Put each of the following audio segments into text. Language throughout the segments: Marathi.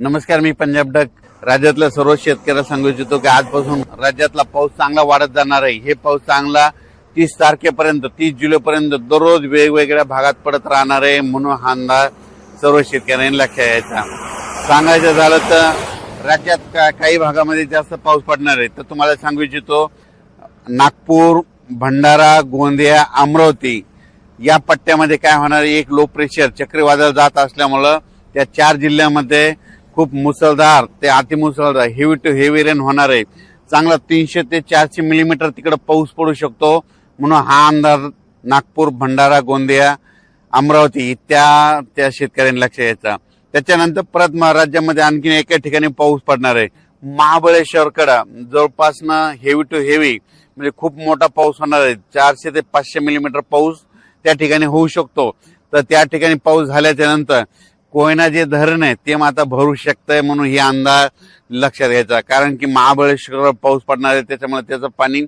नमस्कार, मी पंजाब डक. राज्यातल्या सर्व शेतकऱ्यांना सांगू इच्छितो की आजपासून राज्यातला पाऊस चांगला वाढत जाणार आहे. हे पाऊस चांगला 30 तारखेपर्यंत 30 जुलैपर्यंत दररोज वेगवेगळ्या भागात पडत राहणार आहे. म्हणून हा अंदाज सर्व शेतकऱ्यांनी लक्षात घ्यायचा. सांगायचं झालं तर राज्यात काही भागामध्ये जास्त पाऊस पडणार आहे. तर तुम्हाला सांगू इच्छितो, नागपूर, भंडारा, गोंदिया, अमरावती या पट्ट्यामध्ये काय होणार आहे, एक लो प्रेशर चक्रीवादळ जात असल्यामुळं त्या 4 जिल्ह्यामध्ये खूप मुसळधार ते अतिमुसळधार हेवी टू हेवी रेन होणार आहे. चांगला 300 ते 400 मिलीमीटर तिकडे पाऊस पडू शकतो. म्हणून हा अंदाज नागपूर, भंडारा, गोंदिया, अमरावती त्या शेतकऱ्यांनी लक्ष द्यायचा. त्याच्यानंतर परत राज्यामध्ये आणखी एका ठिकाणी पाऊस पडणार आहे. महाबळेश्वरकडे जवळपास हेवी टू हेवी म्हणजे खूप मोठा पाऊस होणार आहे. 400 ते 500 मिलीमीटर पाऊस त्या ठिकाणी होऊ शकतो. तर त्या ठिकाणी पाऊस झाल्याच्या नंतर कोयना जे धरण आहे ते आता भरू शकतंय. म्हणून ही अंदाज लक्षात घ्यायचा. कारण की महाबळेश्वर पाऊस पडणार आहे, त्याच्यामुळे त्याचं पाणी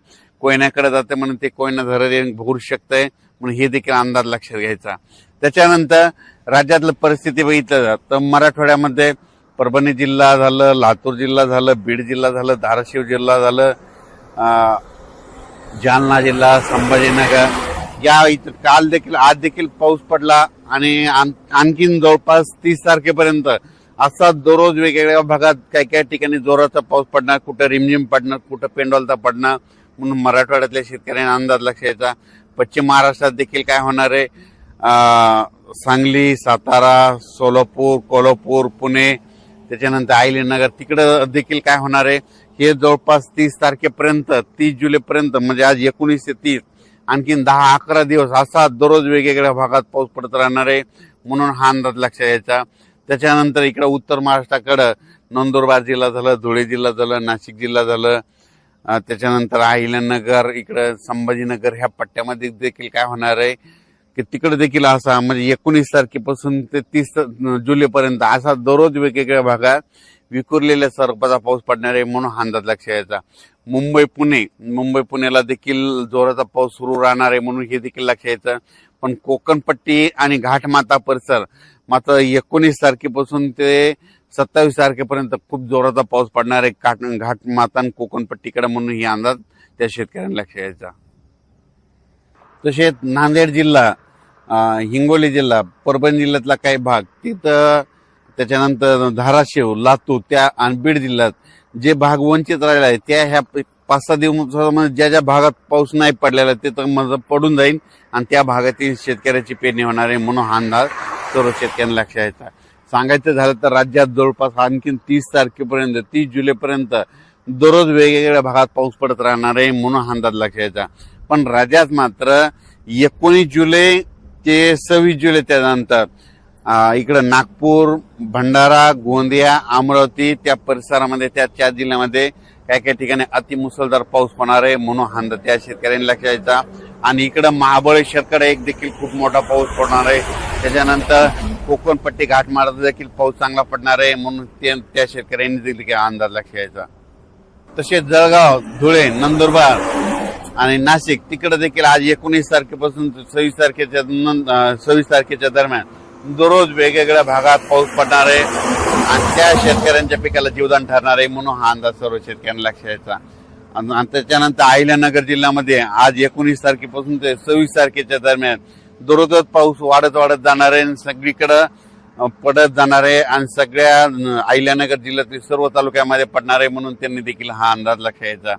कोयनाकडे जाते, म्हणून ते कोयना धरण भरू शकतंय. म्हणून हे देखील अंदाज लक्षात घ्यायचा. त्याच्यानंतर राज्यातलं परिस्थिती बघितलं तर मराठवाड्यामध्ये परभणी जिल्हा झालं, लातूर जिल्हा झालं, बीड जिल्हा झालं, धाराशिव जिल्हा झालं, जालना जिल्हा, संभाजीनगर या इथं काल देखील आज देखील पाऊस पडला. आणि आणखीन जवळपास 30 तारखेपर्यंत असा दररोज वेगवेगळ्या भागात काही ठिकाणी जोराचा पाऊस पडणार, कुठं रिमझिम पडणार, कुठं पेंडॉलता पडणार. म्हणून मराठवाड्यातल्या शेतकऱ्यांना अंदाज लक्षात यायचा. पश्चिम महाराष्ट्रात देखील काय होणार आहे, सांगली, सातारा, सोलापूर, कोल्हापूर, पुणे, त्याच्यानंतर अहिल्यानगर तिकडं देखील काय होणार आहे, हे जवळपास 30 तारखेपर्यंत 30 जुलैपर्यंत म्हणजे आज 19 ते 30 आणखीन 10-11 दिवस असा दररोज वेगवेगळ्या भागात पाऊस पडत राहणार आहे. म्हणून हा अंदाज लक्षात यायचा. त्याच्यानंतर इकडे उत्तर महाराष्ट्राकडं नंदुरबार जिल्हा झालं, धुळे जिल्हा झालं, नाशिक जिल्हा झालं, त्याच्यानंतर अहिल्यानगर, इकडं संभाजीनगर ह्या पट्ट्यामध्ये देखील काय होणार आहे की तिकडे देखील असा म्हणजे 19 तारखेपासून ते 30 जुलैपर्यंत असा दररोज वेगवेगळ्या भागात विखुरलेल्या स्वरूपाचा पाऊस पडणार आहे. म्हणून हा अंदाज लक्षात यायचा. मुंबई पुण्याला देखील जोराचा पाऊस सुरू राहणार आहे. म्हणून हे देखील लक्षात यायचं. पण कोकणपट्टी आणि घाटमाता परिसर मात्र 19 तारखेपासून ते 27 तारखेपर्यंत खूप जोराचा पाऊस पडणार आहे घाटमाता आणि कोकणपट्टीकडे. म्हणून ही अंदाज त्या शेतकऱ्यांना लक्षात यायचा. तसेच नांदेड जिल्हा, हिंगोली जिल्हा, परभणी जिल्ह्यातला काही भाग तिथं, त्याच्यानंतर धाराशिव, लातूर त्या आणि बीड जिल्ह्यात जे भाग वंचित राहिला आहे त्या ह्या 5-6 दिवसामध्ये ज्या भागात पाऊस नाही पडलेला तिथं पडून जाईल आणि त्या भागातील शेतकऱ्याची पेरणी होणार आहे. म्हणून हा अंदाज सर्व शेतकऱ्यांना लक्षात यायचा. सांगायचं झालं तर राज्यात जवळपास आणखीन 30 तारखेपर्यंत 30 जुलैपर्यंत दररोज वेगवेगळ्या भागात पाऊस पडत राहणार आहे. म्हणून हा अंदाज लक्षात यायचा. पण राज्यात मात्र 19 जुलै ते 26 जुलै त्यानंतर इकडं नागपूर, भंडारा, गोंदिया, अमरावती त्या परिसरामध्ये त्या 4 जिल्ह्यामध्ये काही ठिकाणी अतिमुसळधार पाऊस होणार आहे. म्हणून हा अंदाज त्या शेतकऱ्यांनी लक्षात यायचा. आणि इकडं महाबळेश्वरकडे एक देखील खूप मोठा पाऊस पडणार आहे. त्याच्यानंतर कोकणपट्टी घाटमाळात देखील पाऊस चांगला पडणार आहे. म्हणून त्या शेतकऱ्यांनी देखील अंदाज लक्षात यायचा. तसेच जळगाव, धुळे, नंदुरबार आणि नाशिक तिकडे देखील आज 19 तारखेपासून 26 तारखेच्या दरम्यान दररोज वेगवेगळ्या भागात पाऊस पडणार आहे आणि त्या शेतकऱ्यांच्या पिकाला जीवदान ठरणार आहे. म्हणून हा अंदाज सर्व शेतकऱ्यांना लक्षात यायचा. आणि त्याच्यानंतर अहिल्यानगर जिल्ह्यामध्ये आज 19 तारखेपासून ते 26 तारखेच्या दरम्यान दररोजच पाऊस वाढत जाणार आहे, सगळीकडे पडत जाणार आहे आणि सगळ्या अहिल्यानगर जिल्ह्यातील सर्व तालुक्यामध्ये पडणार आहे. म्हणून त्यांनी देखील हा अंदाज लक्षात यायचा.